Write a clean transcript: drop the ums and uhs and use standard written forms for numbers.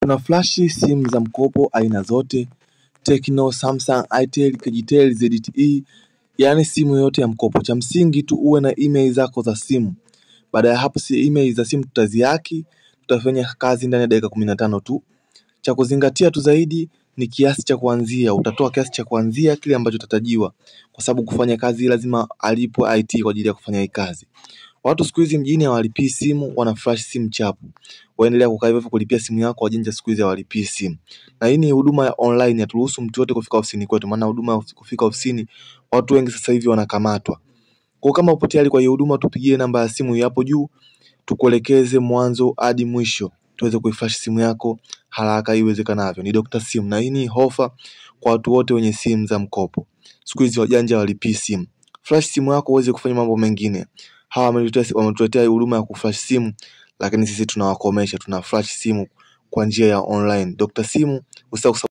Kuna flash simu za mkopo aina zote, Tecno, Samsung, Itel, Kigitel, ZTE, yani simu yote ya mkopo. Cha msingi tu uwe na email zako za simu. Baada ya hapo email za simu tutaziaki, tutafanya kazi ndani ya dakika 15 tu. Cha kuzingatia tu zaidi ni kiasi cha kuanzia. Utatoa kiasi cha kuanzia kile ambacho utatajiwa, kwa sababu kufanya kazi lazima alipwe IT kwa ajili ya kufanya hii kazi. Watu siku hizi mjini hawalipii simu, wana flash simu chapu. Waendelea kukaa hivyo kulipia simu yako, wajinja siku hizi hawalipii simu. Na hii ni huduma ya online, haturuhusu mtu yote kufika ofisini kwetu, maana huduma ya kufika ofisini watu wengi sasa hivi wanakamatwa. Kwa kama upo tayari kwa hiyo huduma, tupigie namba ya simu hapo juu, tukuelekeze mwanzo hadi mwisho, tuweze kuiflash simu yako haraka iwezekanavyo. Ni Dr. Sim, na hii ni ofa kwa watu wote wenye simu za mkopo. Siku hizi wajanja hawalipii simu. Flash simu yako uweze kufanya mambo mengine. Hawa wametuletea huduma ya kuflash simu, lakini sisi tunawakomesha, tuna flash simu kwa njia ya online. Dr. Sim, usisahau